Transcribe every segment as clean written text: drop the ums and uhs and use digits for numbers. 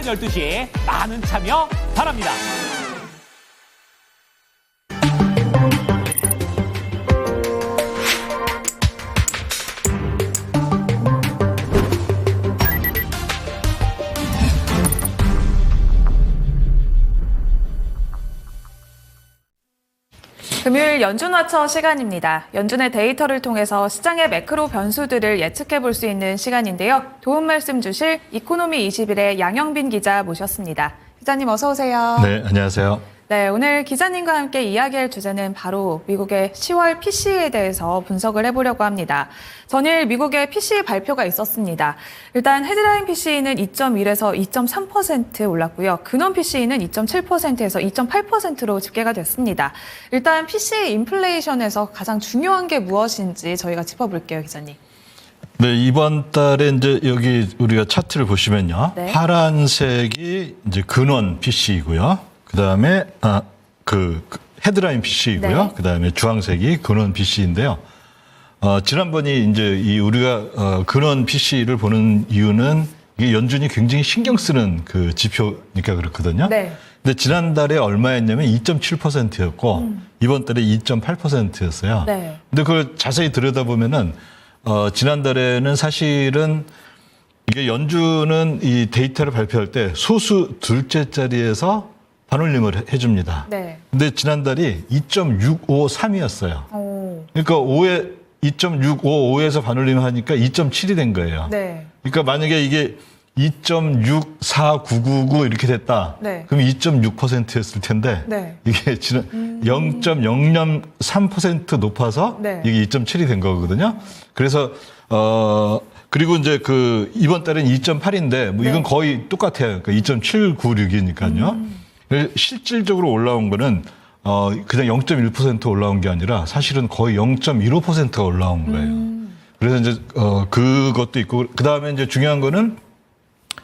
12시 많은 참여 바랍니다. 금요일 연준와처 시간입니다. 연준의 데이터를 통해서 시장의 매크로 변수들을 예측해 볼 수 있는 시간인데요. 도움 말씀 주실 이코노미 21의 양영빈 기자 모셨습니다. 기자님 어서 오세요. 네, 안녕하세요. 네, 오늘 기자님과 함께 이야기할 주제는 바로 미국의 10월 PC에 대해서 분석을 해보려고 합니다. 전일 미국의 PCE 발표가 있었습니다. 일단 헤드라인 PCE는 2.1에서 2.3% 올랐고요. 근원 PCE는 2.7%에서 2.8%로 집계가 됐습니다. 일단 PCE 인플레이션에서 가장 중요한 게 무엇인지 저희가 짚어볼게요, 기자님. 네, 이번 달에 이제 여기 우리가 차트를 보시면요. 네. 파란색이 이제 근원 PC이고요. 그다음에 그 헤드라인 PC이고요. 네. 그다음에 주황색이 근원 PC인데요. 지난번이 이제 이 우리가 근원 PC를 보는 이유는 이게 연준이 굉장히 신경 쓰는 그 지표니까 그렇거든요. 네. 근데 지난달에 얼마였냐면 2.7%였고 이번 달에 2.8%였어요. 네. 근데 그걸 자세히 들여다보면은 지난달에는 사실은 이게 연준은 이 데이터를 발표할 때 소수 둘째 자리에서 반올림을 해줍니다. 네. 근데 지난달이 2.653이었어요. 오. 그러니까 2.655에서 반올림 하니까 2.7이 된 거예요. 네. 그러니까 만약에 이게 2.64999 이렇게 됐다. 네. 그럼 2.6%였을 텐데 네. 이게 지난 0.003% 높아서 네. 이게 2.7이 된 거거든요. 그래서 그리고 이제 그 이번 달은 2.8인데 뭐 이건 네. 거의 똑같아요. 그러니까 2.796이니까요. 실질적으로 올라온 거는 그냥 0.1% 올라온 게 아니라 사실은 거의 0.15%가 올라온 거예요. 그래서 이제 그것도 있고 그다음에 이제 중요한 거는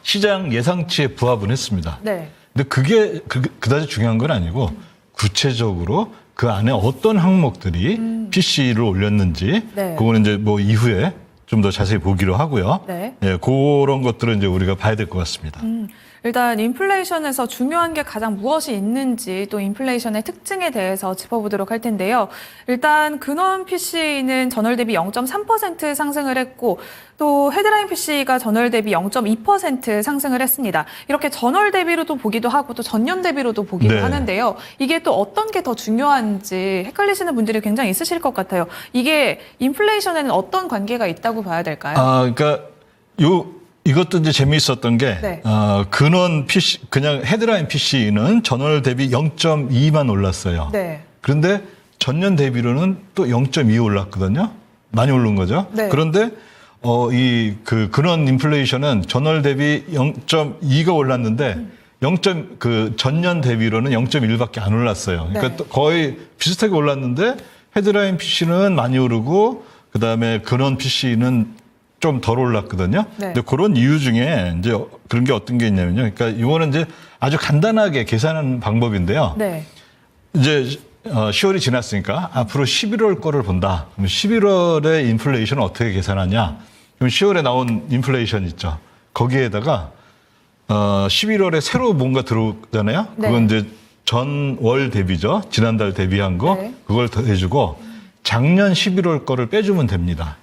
시장 예상치에 부합은 했습니다. 네. 근데 그게 그다지 중요한 건 아니고 구체적으로 그 안에 어떤 항목들이 PC를 올렸는지 네. 그거는 이제 뭐 이후에 좀 더 자세히 보기로 하고요. 네. 예, 그런 것들은 이제 우리가 봐야 될 것 같습니다. 일단 인플레이션에서 중요한 게 가장 무엇이 있는지 또 인플레이션의 특징에 대해서 짚어보도록 할 텐데요. 일단 근원 PC는 전월 대비 0.3% 상승을 했고 또 헤드라인 PC가 전월 대비 0.2% 상승을 했습니다. 이렇게 전월 대비로도 보기도 하고 또 전년 대비로도 보기도 네. 하는데요. 이게 또 어떤 게 더 중요한지 헷갈리시는 분들이 굉장히 있으실 것 같아요. 이게 인플레이션에는 어떤 관계가 있다고 봐야 될까요? 그러니까 이것도 이제 재미있었던 게 네. 근원 PC 그냥 헤드라인 PC는 전월 대비 0.2만 올랐어요. 네. 그런데 전년 대비로는 또 0.2 올랐거든요. 많이 오른 거죠. 네. 그런데 이 그 근원 인플레이션은 전월 대비 0.2가 올랐는데 그 전년 대비로는 0.1밖에 안 올랐어요. 그러니까 네. 또 거의 비슷하게 올랐는데 헤드라인 PC는 많이 오르고 그다음에 근원 PC는 좀 덜 올랐거든요. 네. 근데 그런 이유 중에 이제 그런 게 어떤 게 있냐면요. 그러니까 이거는 이제 아주 간단하게 계산하는 방법인데요. 네. 이제 10월이 지났으니까 앞으로 11월 거를 본다. 그럼 11월의 인플레이션을 어떻게 계산하냐? 그럼 10월에 나온 인플레이션 있죠. 거기에다가 11월에 새로 뭔가 들어오잖아요. 네. 그건 이제 전월 대비죠. 지난달 대비한 거 네. 그걸 더해주고 작년 11월 거를 빼주면 됩니다.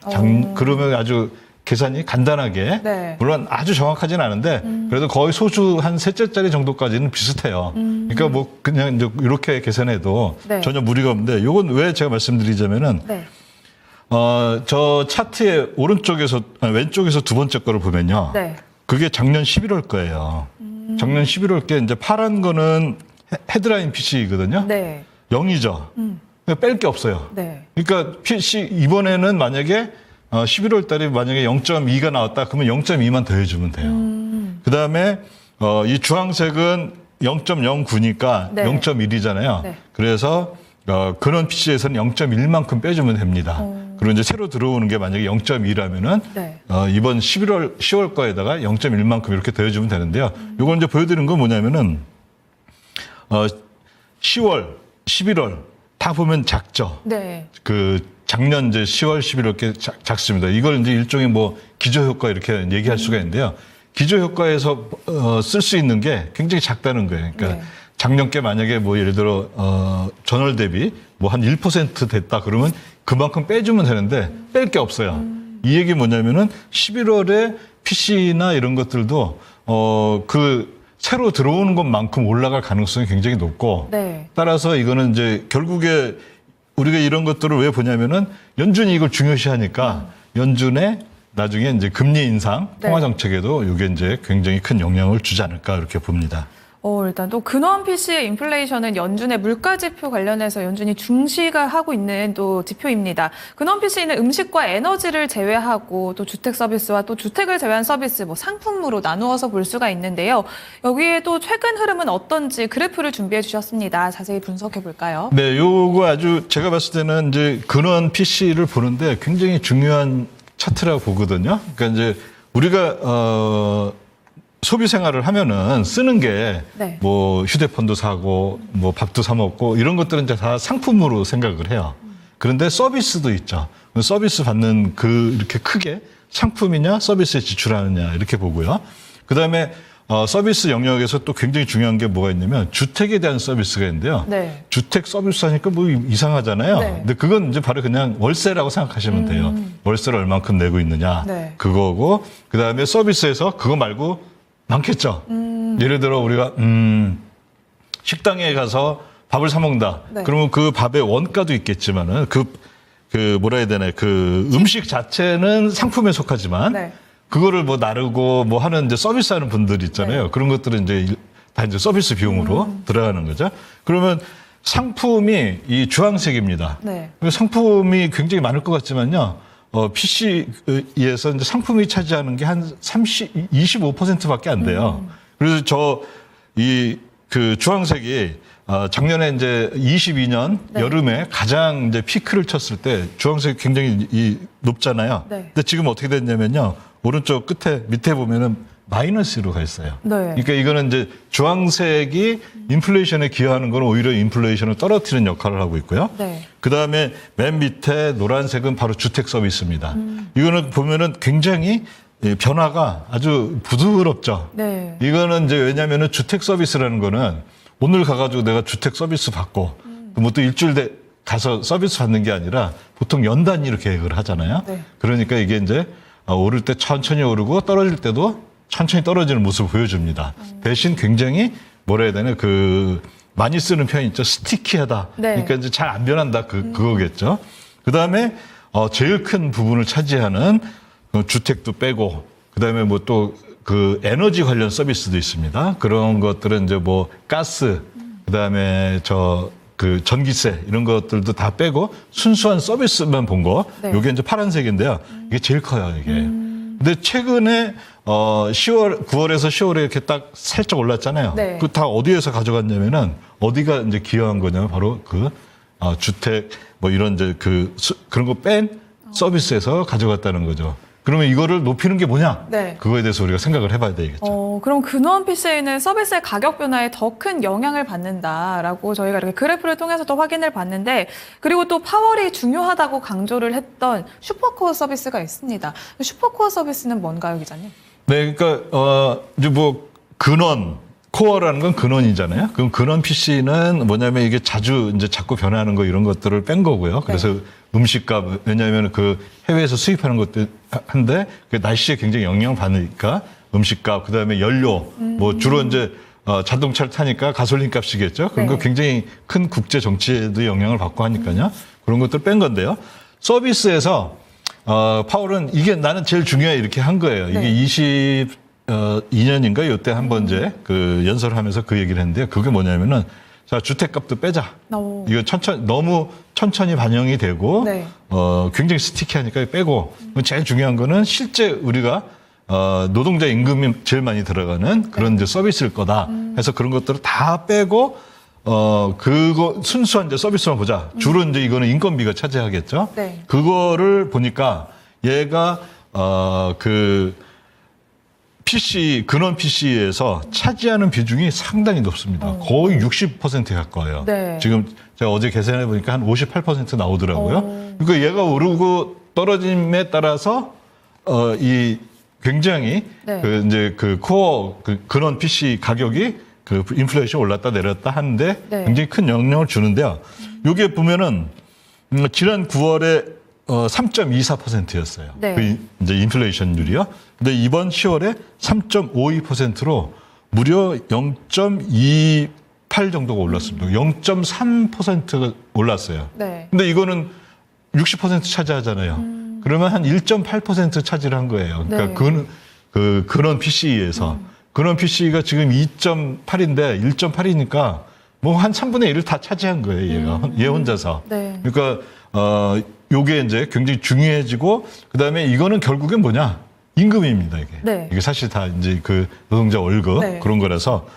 그러면 아주 계산이 간단하게 네. 물론 아주 정확하진 않은데 그래도 거의 소수 한 셋째 자리 정도까지는 비슷해요. 그러니까 뭐 그냥 이제 이렇게 계산해도 네. 전혀 무리가 없는데 이건 왜 제가 말씀드리자면은 네. 저 차트의 왼쪽에서 두 번째 거를 보면요. 네. 그게 작년 11월 거예요. 작년 11월 게 이제 파란 거는 헤드라인 PC거든요. 네. 0이죠. 뺄 게 없어요. 네. 그러니까 PC 이번에는 만약에 11월 달에 만약에 0.2가 나왔다 그러면 0.2만 더해주면 돼요. 그다음에 이 주황색은 0.09니까 네. 0.1이잖아요. 네. 그래서 근원 PC에서는 0.1만큼 빼주면 됩니다. 그리고 이제 새로 들어오는 게 만약에 0.2라면은 네. 이번 10월 거에다가 0.1만큼 이렇게 더해주면 되는데요. 요걸 이제 보여드리는 건 뭐냐면은 10월, 11월 다 보면 작죠. 네. 그 작년 이제 10월, 11월 게 작습니다. 이걸 이제 일종의 뭐 기저효과 이렇게 얘기할 수가 있는데요. 기저 효과에서 쓸 수 있는 게 굉장히 작다는 거예요. 그러니까 네. 작년께 만약에 뭐 예를 들어 전월 대비 뭐 한 1% 됐다 그러면 그만큼 빼주면 되는데 뺄 게 없어요. 이 얘기 뭐냐면은 11월에 PC나 이런 것들도 그 새로 들어오는 것만큼 올라갈 가능성이 굉장히 높고 네. 따라서 이거는 이제 결국에 우리가 이런 것들을 왜 보냐면은 연준이 이걸 중요시하니까 연준의 나중에 이제 금리 인상, 네. 통화 정책에도 이게 이제 굉장히 큰 영향을 주지 않을까 이렇게 봅니다. 일단 또 근원 PC의 인플레이션은 연준의 물가 지표 관련해서 연준이 중시가 하고 있는 또 지표입니다. 근원 PC는 음식과 에너지를 제외하고 또 주택 서비스와 또 주택을 제외한 서비스, 뭐 상품으로 나누어서 볼 수가 있는데요. 여기에 또 최근 흐름은 어떤지 그래프를 준비해 주셨습니다. 자세히 분석해 볼까요? 네, 요거 아주 제가 봤을 때는 이제 근원 PC를 보는데 굉장히 중요한 차트라고 보거든요. 그러니까 이제 우리가 소비 생활을 하면은 쓰는 게 네. 뭐 휴대폰도 사고 뭐 밥도 사 먹고 이런 것들은 이제 다 상품으로 생각을 해요. 그런데 서비스도 있죠. 서비스 받는 그 이렇게 크게 상품이냐 서비스에 지출하느냐 이렇게 보고요. 그다음에 서비스 영역에서 또 굉장히 중요한 게 뭐가 있냐면 주택에 대한 서비스가 있는데요. 네. 주택 서비스 하니까 뭐 이상하잖아요. 네. 근데 그건 이제 바로 그냥 월세라고 생각하시면 돼요. 월세를 얼만큼 내고 있느냐 네. 그거고 그다음에 서비스에서 그거 말고 많겠죠. 예를 들어 우리가 식당에 가서 밥을 사 먹는다. 네. 그러면 그 밥의 원가도 있겠지만은 그 뭐라 해야 되나 그 음식 자체는 상품에 속하지만 네. 그거를 뭐 나르고 뭐 하는 이제 서비스하는 분들 있잖아요. 네. 그런 것들은 이제 다 이제 서비스 비용으로 들어가는 거죠. 그러면 상품이 이 주황색입니다. 네. 상품이 굉장히 많을 것 같지만요. PC에서 이제 상품이 차지하는 게 한 25%밖에 안 돼요. 그래서 그 주황색이 작년에 이제 22년 네. 여름에 가장 이제 피크를 쳤을 때 주황색이 굉장히 높잖아요. 네. 근데 지금 어떻게 됐냐면요. 오른쪽 끝에 밑에 보면은 마이너스로 가 있어요. 네. 그러니까 이거는 이제 주황색이 인플레이션에 기여하는 건 오히려 인플레이션을 떨어뜨리는 역할을 하고 있고요. 네. 그 다음에 맨 밑에 노란색은 바로 주택 서비스입니다. 이거는 보면은 굉장히 변화가 아주 부드럽죠. 네. 이거는 이제 왜냐면은 주택 서비스라는 거는 오늘 가가지고 내가 주택 서비스 받고 뭐 또 일주일 가서 서비스 받는 게 아니라 보통 연 단위로 계획을 하잖아요. 네. 그러니까 이게 이제 오를 때 천천히 오르고 떨어질 때도 천천히 떨어지는 모습을 보여줍니다. 대신 굉장히 뭐라 해야 되나 많이 쓰는 표현 있죠. 스티키하다. 네. 그러니까 이제 잘 안 변한다. 그거겠죠. 그 다음에 제일 큰 부분을 차지하는 주택도 빼고 그 다음에 뭐 또 그 에너지 관련 서비스도 있습니다. 그런 것들은 이제 뭐 가스 그 다음에 그 전기세 이런 것들도 다 빼고 순수한 서비스만 본 거. 네. 이게 이제 파란색인데요. 이게 제일 커요. 이게. 근데 최근에 9월에서 10월에 이렇게 딱 살짝 올랐잖아요. 네. 그 다 어디에서 가져갔냐면은 어디가 이제 기여한 거냐면 바로 주택 뭐 이런 이제 그런 거 뺀 서비스에서 가져갔다는 거죠. 그러면 이거를 높이는 게 뭐냐? 네. 그거에 대해서 우리가 생각을 해봐야 되겠죠. 그럼 근원 PC는 서비스의 가격 변화에 더 큰 영향을 받는다라고 저희가 이렇게 그래프를 통해서도 확인을 봤는데 그리고 또 파월이 중요하다고 강조를 했던 슈퍼코어 서비스가 있습니다. 슈퍼코어 서비스는 뭔가요, 기자님? 네, 그러니까 이제 뭐 코어라는 건 근원이잖아요. 그럼 근원 PC는 뭐냐면 이게 자꾸 변하는 거 이런 것들을 뺀 거고요. 그래서 음식값 왜냐하면 해외에서 수입하는 것도 한데 날씨에 굉장히 영향을 받으니까 음식값 그다음에 연료 뭐 주로 이제 자동차를 타니까 가솔린 값이겠죠. 그런 거 네. 굉장히 굉장히 큰 국제 정치에도 영향을 받고 하니까요. 그런 것들 뺀 건데요. 서비스에서 파월은 이게 나는 제일 중요해 이렇게 한 거예요. 이게 네. 22년인가 요때 한번 이제 연설을 하면서 그 얘기를 했는데요. 그게 뭐냐면은 자, 주택값도 빼자. 이거 너무 천천히 반영이 되고 네. 굉장히 스티키하니까 빼고 제일 중요한 거는 실제 우리가 노동자 임금이 제일 많이 들어가는 그런 이제 서비스일 거다. 해서 그런 것들을 다 빼고 그거 순수한 이제 서비스만 보자. 주로 이제 이거는 인건비가 차지하겠죠. 네. 그거를 보니까 얘가 근원 PC에서 차지하는 비중이 상당히 높습니다. 거의 60%에 가까워요. 네. 지금 제가 어제 계산해 보니까 한 58% 나오더라고요. 그러니까 얘가 오르고 떨어짐에 따라서 이 굉장히 네. 그 이제 그 코어 그 근원 PC 가격이 그 인플레이션 올랐다 내렸다 하는데 네. 굉장히 큰 영향을 주는데요. 여기에 보면은 지난 9월에 3.24%였어요. 네. 그 이제 인플레이션율이요. 근데 이번 10월에 3.52%로 무려 0.28 정도가 올랐습니다. 0.3%가 올랐어요. 네. 근데 이거는 60% 차지하잖아요. 그러면 한 1.8% 차지를 한 거예요. 그러니까 네. 그 근원 PC에서 근원 PC가 지금 2.8인데 1.8이니까 뭐 한 3분의 1을 다 차지한 거예요. 얘가 얘 혼자서. 네. 그러니까 요게 이제 굉장히 중요해지고 그다음에 이거는 결국엔 뭐냐? 임금입니다, 이게. 네. 이게 사실 다 이제 그 노동자 월급 네. 그런 거라서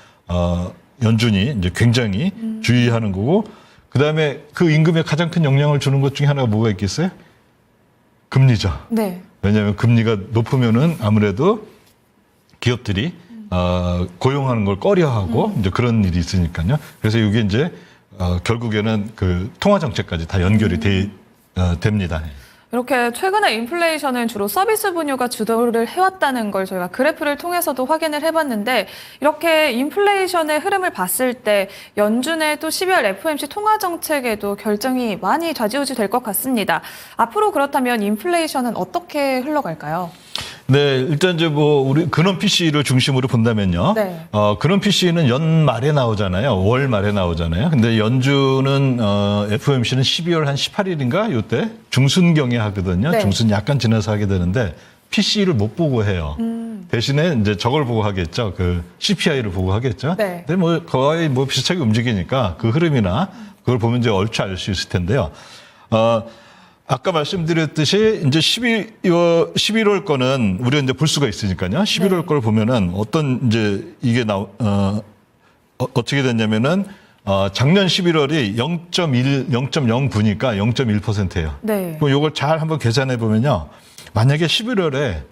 연준이 이제 굉장히 주의하는 거고 그다음에 그 임금에 가장 큰 영향을 주는 것 중에 하나가 뭐가 있겠어요? 금리죠. 네. 왜냐하면 금리가 높으면은 아무래도 기업들이 고용하는 걸 꺼려하고 이제 그런 일이 있으니까요. 그래서 이게 이제 결국에는 그 통화 정책까지 다 연결이 됩니다. 이렇게 최근에 인플레이션은 주로 서비스 분야가 주도를 해왔다는 걸 저희가 그래프를 통해서도 확인을 해봤는데 이렇게 인플레이션의 흐름을 봤을 때 연준의 또 12월 FOMC 통화 정책에도 결정이 많이 좌지우지 될 것 같습니다. 앞으로 그렇다면 인플레이션은 어떻게 흘러갈까요? 네, 일단 이제 뭐 우리 근원 PC를 중심으로 본다면요. 네. 근원 PC는 연말에 나오잖아요. 월 말에 나오잖아요. 근데 연준은 FOMC는 12월 한 18일인가 요때 중순경에 하거든요. 네. 중순 약간 지나서 하게 되는데 PC를 못 보고 해요. 대신에 이제 저걸 보고 하겠죠. 그 CPI를 보고 하겠죠. 네. 근데 뭐 거의 뭐 비슷하게 움직이니까 그 흐름이나 그걸 보면 이제 얼추 알 수 있을 텐데요. 아까 말씀드렸듯이 이제 11월 거는 우리가 이제 볼 수가 있으니까요. 11월 네. 걸 보면은 어떤 이제 이게 어떻게 됐냐면은 작년 11월이 0.09니까 0.1%예요. 네. 그럼 요걸 잘 한번 계산해 보면요. 만약에 11월에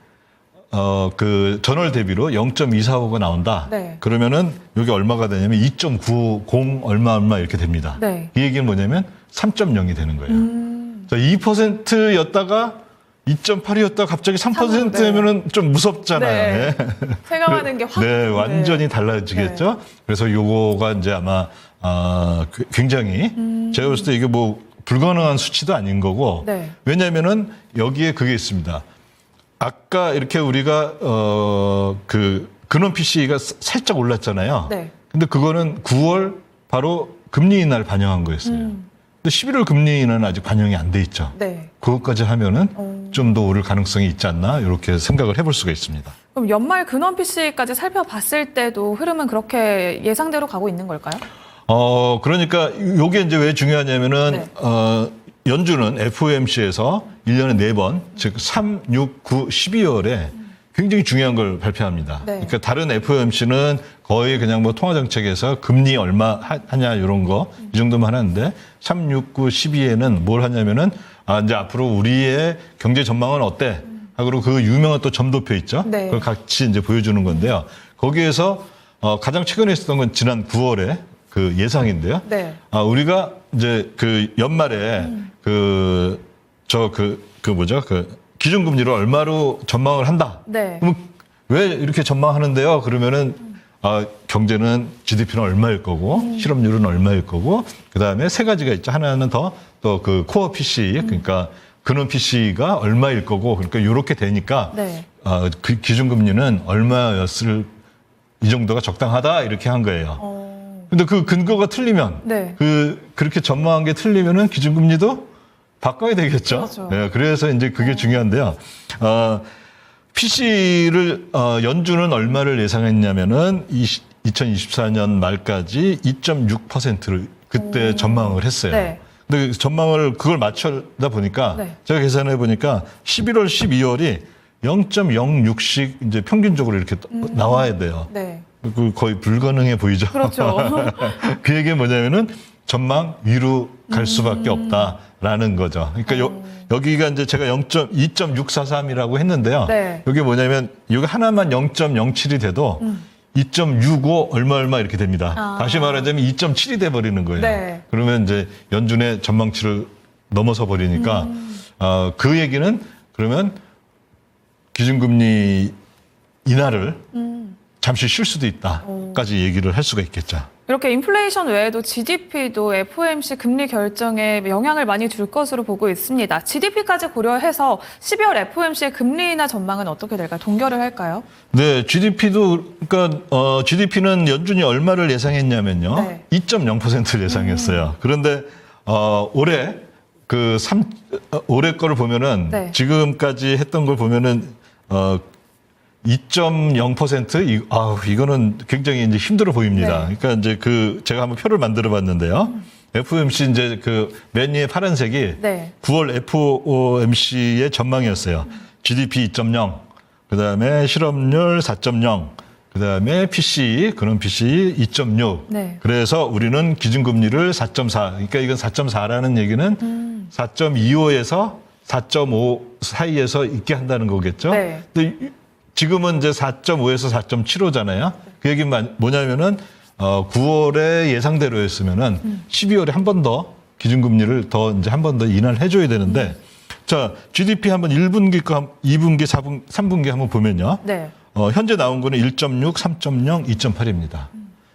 그 전월 대비로 0.245가 나온다. 네. 그러면은 여기 얼마가 되냐면 2.90 얼마 이렇게 됩니다. 네. 이 얘기는 뭐냐면 3.0이 되는 거예요. 자, 2%였다가 2.8이었다가 갑자기 3%면은 좀 무섭잖아요. 네. 체감하는 게 확. 네, 완전히 달라지겠죠. 그래서 요거가 이제 아마 굉장히 제가 봤을 때 이게 뭐 불가능한 수치도 아닌 거고. 네. 왜냐면은 여기에 그게 있습니다. 아까 이렇게 우리가 그 근원 PC가 살짝 올랐잖아요. 네. 근데 그거는 9월 바로 금리 인하를 반영한 거였어요. 근데 11월 금리 인하는 아직 반영이 안 돼 있죠. 네. 그것까지 하면은 좀 더 오를 가능성이 있지 않나 이렇게 생각을 해볼 수가 있습니다. 그럼 연말 근원 PC까지 살펴봤을 때도 흐름은 그렇게 예상대로 가고 있는 걸까요? 그러니까 요게 이제 왜 중요하냐면은 네. 연준은 FOMC에서 1년에 4번, 즉 3, 6, 9, 12월에 굉장히 중요한 걸 발표합니다. 네. 그러니까 다른 FOMC는 거의 그냥 뭐 통화정책에서 금리 얼마 하냐 이런 거 이 정도만 하는데 3, 6, 9, 12에는 뭘 하냐면은 이제 앞으로 우리의 경제 전망은 어때? 하고 그 유명한 또 점도표 있죠. 네. 그걸 같이 이제 보여주는 건데요. 거기에서 가장 최근에 있었던 건 지난 9월에 그 예상인데요. 네. 우리가 이제 그 연말에 뭐죠? 기준금리를 얼마로 전망을 한다. 네. 그럼 왜 이렇게 전망하는데요? 그러면은 경제는 GDP는 얼마일 거고 실업률은 얼마일 거고 그다음에 세 가지가 있죠. 하나는 더 또 그 코어 PC 그러니까 근원 PC가 얼마일 거고 그러니까 이렇게 되니까 네. 그 기준금리는 얼마였을 이 정도가 적당하다 이렇게 한 거예요. 근데 그 근거가 틀리면 네. 그렇게 전망한 게 틀리면은 기준금리도 바꿔야 되겠죠. 그렇죠. 네, 그래서 이제 그게 중요한데요. PC를 연준은 얼마를 예상했냐면은 2024년 말까지 2.6%를 그때 전망을 했어요. 네. 근데 전망을 그걸 맞추다 보니까 네. 제가 계산해 보니까 11월, 12월이 0.06씩 이제 평균적으로 이렇게 나와야 돼요. 네. 그 거의 불가능해 보이죠. 그렇죠. 그 얘기는 뭐냐면은 전망 위로 갈 수밖에 없다라는 거죠. 그러니까 여기가 이제 제가 2.643이라고 했는데요. 네. 여기 뭐냐면 여기 하나만 0.07이 돼도 2.65 얼마 이렇게 됩니다. 다시 말하자면 2.7이 돼 버리는 거예요. 네. 그러면 이제 연준의 전망치를 넘어서 버리니까 그 얘기는 그러면 기준금리 인하를 잠시 쉴 수도 있다까지 얘기를 할 수가 있겠죠. 이렇게 인플레이션 외에도 GDP도 FOMC 금리 결정에 영향을 많이 줄 것으로 보고 있습니다. GDP까지 고려해서 12월 FOMC의 금리 인하 전망은 어떻게 될까요? 동결을 할까요? 네, GDP도 그러니까 GDP는 연준이 얼마를 예상했냐면요, 네. 2.0%를 예상했어요. 그런데 올해 올해 거를 보면은 네. 지금까지 했던 걸 보면은 2.0% 이거는 굉장히 이제 힘들어 보입니다. 네. 그러니까 이제 제가 한번 표를 만들어 봤는데요. FOMC 이제 맨 위에 파란색이 네. 9월 FOMC의 전망이었어요. GDP 2.0, 그다음에 실업률 4.0, 그다음에 PCE, 그런 PCE 2.6. 네. 그래서 우리는 기준금리를 4.4. 그러니까 이건 4.4라는 얘기는 4.25에서 4.5 사이에서 있게 한다는 거겠죠. 네. 근데 지금은 이제 4.5에서 4.75잖아요. 그 얘기는 뭐냐면은 9월에 예상대로였으면은 12월에 한 번 더 기준금리를 더 이제 한 번 더 인하를 해줘야 되는데, 자, GDP 한번 1분기, 2분기, 3분기 한번 보면요. 네. 현재 나온 거는 1.6, 3.0, 2.8입니다.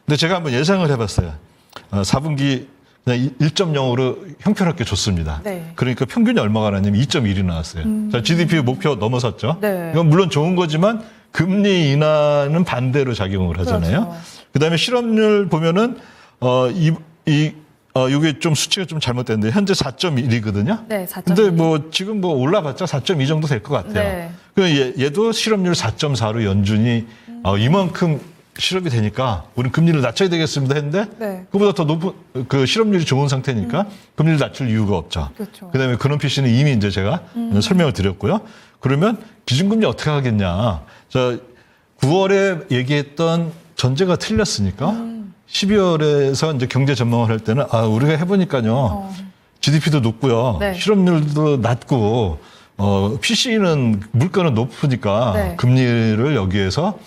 근데 제가 한번 예상을 해봤어요. 4분기 그냥 1.0으로 형편없게 줬습니다. 네. 그러니까 평균이 얼마가 나냐면 2.1이 나왔어요. 자, GDP 목표 넘어섰죠. 네. 이건 물론 좋은 거지만 금리 인하는 반대로 작용을 하잖아요. 그렇죠. 그다음에 실업률 보면은 이게 좀 수치가 좀 잘못됐는데 현재 4.1이거든요. 네, 4.1. 근데 뭐 지금 뭐 올라봤자 4.2 정도 될 것 같아요. 네. 그 얘도 실업률 4.4로 연준이 이만큼 실업이 되니까 우리는 금리를 낮춰야 되겠습니다 했는데, 네. 그보다 더 높은 실업률이 좋은 상태니까 금리를 낮출 이유가 없죠. 그렇죠. 그다음에 그런 PC는 이미 이제 제가 설명을 드렸고요. 그러면 기준금리 어떻게 하겠냐? 자, 9월에 얘기했던 전제가 틀렸으니까 12월에서 이제 경제 전망을 할 때는 우리가 해보니까요. GDP도 높고요. 네. 실업률도 낮고 PC는 물가는 높으니까 네. 금리를 여기에서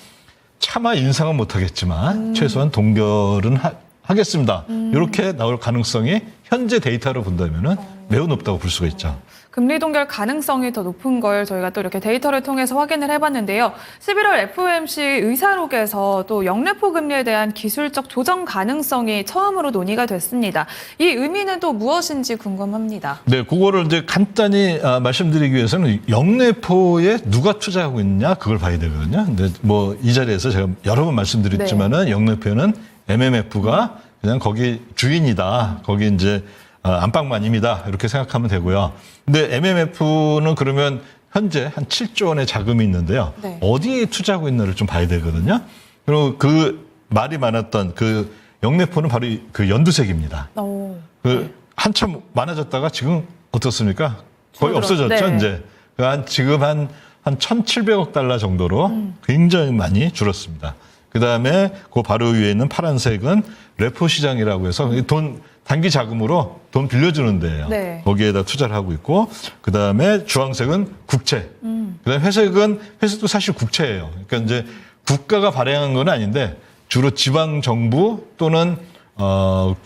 차마 인상은 못하겠지만 최소한 동결은 하겠습니다. 이렇게 나올 가능성이 현재 데이터로 본다면은 매우 높다고 볼 수가 있죠. 금리 동결 가능성이 더 높은 걸 저희가 또 이렇게 데이터를 통해서 확인을 해봤는데요. 11월 FOMC 의사록에서 또 영래포 금리에 대한 기술적 조정 가능성이 처음으로 논의가 됐습니다. 이 의미는 또 무엇인지 궁금합니다. 네, 그거를 이제 간단히 말씀드리기 위해서는 영래포에 누가 투자하고 있느냐 그걸 봐야 되거든요. 근데 뭐 이 자리에서 제가 여러 번 말씀드렸지만은 영래포는 MMF가 그냥 거기 주인이다. 거기 이제 안방마님이다. 이렇게 생각하면 되고요. 근데 MMF는 그러면 현재 한 7조 원의 자금이 있는데요. 네. 어디에 투자하고 있는지를 좀 봐야 되거든요. 그리고 그 말이 많았던 그 영래포는 바로 그 연두색입니다. 한참 많아졌다가 지금 어떻습니까? 거의 줄어들었- 없어졌죠, 네. 이제. 지금 한 1,700억 달러 정도로 굉장히 많이 줄었습니다. 그 다음에 그 바로 위에 있는 파란색은 레포 시장이라고 해서 단기 자금으로 돈 빌려주는 데예요. 네. 거기에다 투자를 하고 있고, 그 다음에 주황색은 국채. 그 다음에 회색도 사실 국채예요. 그러니까 이제 국가가 발행한 건 아닌데 주로 지방 정부 또는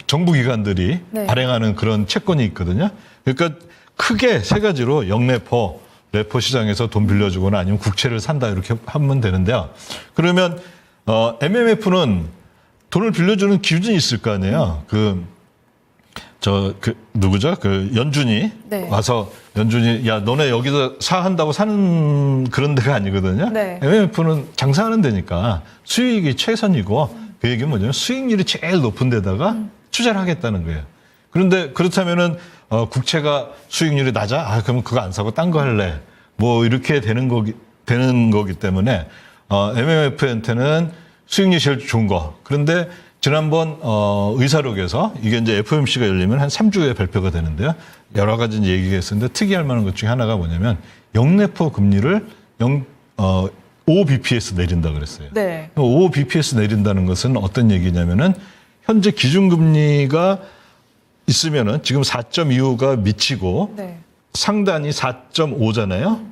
정부 기관들이 네. 발행하는 그런 채권이 있거든요. 그러니까 크게 세 가지로 영래포, 레포 시장에서 돈 빌려주거나 아니면 국채를 산다 이렇게 하면 되는데요. 그러면 MMF는 돈을 빌려주는 기준이 있을 거 아니에요. 누구죠? 연준이 네. 와서 연준이 야 너네 여기서 사한다고 사는 그런 데가 아니거든요. 네. MMF는 장사하는 데니까 수익이 최선이고 그 얘기는 뭐냐면 수익률이 제일 높은 데다가 투자를 하겠다는 거예요. 그런데 그렇다면은 국채가 수익률이 낮아? 그러면 그거 안 사고 딴 거 할래? 뭐 이렇게 되는 거기 때문에 MMF한테는 수익률이 제일 좋은 거. 그런데 지난번 의사록에서 이게 이제 FOMC가 열리면 한 3주 후에 발표가 되는데요. 여러 가지 이제 얘기가 있었는데 특이할 만한 것 중에 하나가 뭐냐면 영래포 금리를 5bps 내린다 그랬어요. 네. 5bps 내린다는 것은 어떤 얘기냐면은 현재 기준금리가 있으면은 지금 4.25가 미치고 네. 상단이 4.5잖아요.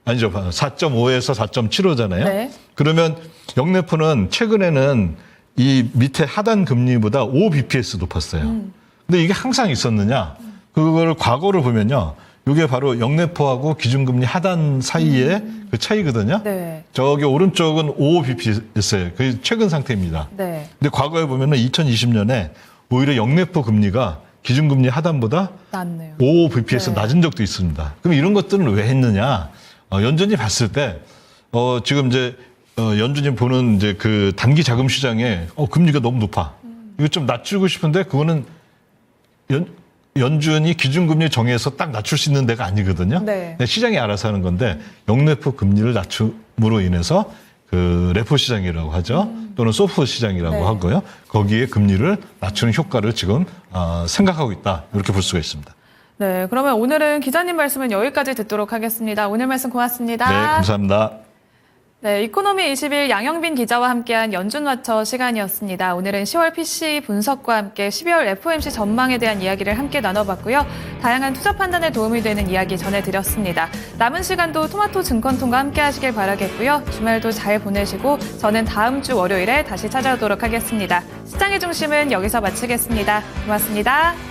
아니죠. 4.5에서 4.75잖아요. 네. 그러면 영래포는 최근에는 이 밑에 하단 금리보다 5bps 높았어요. 근데 이게 항상 있었느냐? 그걸 과거를 보면요. 이게 바로 영래포하고 기준금리 하단 사이의 그 차이거든요. 네. 저기 오른쪽은 55bp였어요. 그게 최근 상태입니다. 네. 근데 과거에 보면은 2020년에 오히려 영래포 금리가 기준금리 하단보다 낮네요. 55bp에서 네. 낮은 적도 있습니다. 그럼 이런 것들은 왜 했느냐? 연준이 봤을 때 지금 이제 연준이 보는 이제 그 단기 자금 시장에 금리가 너무 높아. 이거 좀 낮추고 싶은데 그거는 연준이 기준금리 정해서 딱 낮출 수 있는 데가 아니거든요. 네. 시장이 알아서 하는 건데 영래포 금리를 낮춤으로 인해서 그 레포 시장이라고 하죠. 또는 소프 시장이라고 네. 하고요. 거기에 금리를 낮추는 효과를 지금 생각하고 있다. 이렇게 볼 수가 있습니다. 네, 그러면 오늘은 기자님 말씀은 여기까지 듣도록 하겠습니다. 오늘 말씀 고맙습니다. 네, 감사합니다. 네, 이코노미 21 양영빈 기자와 함께한 연준와처 시간이었습니다. 오늘은 10월 PC 분석과 함께 12월 FOMC 전망에 대한 이야기를 함께 나눠봤고요. 다양한 투자 판단에 도움이 되는 이야기 전해드렸습니다. 남은 시간도 토마토 증권통과 함께 하시길 바라겠고요. 주말도 잘 보내시고 저는 다음 주 월요일에 다시 찾아오도록 하겠습니다. 시장의 중심은 여기서 마치겠습니다. 고맙습니다.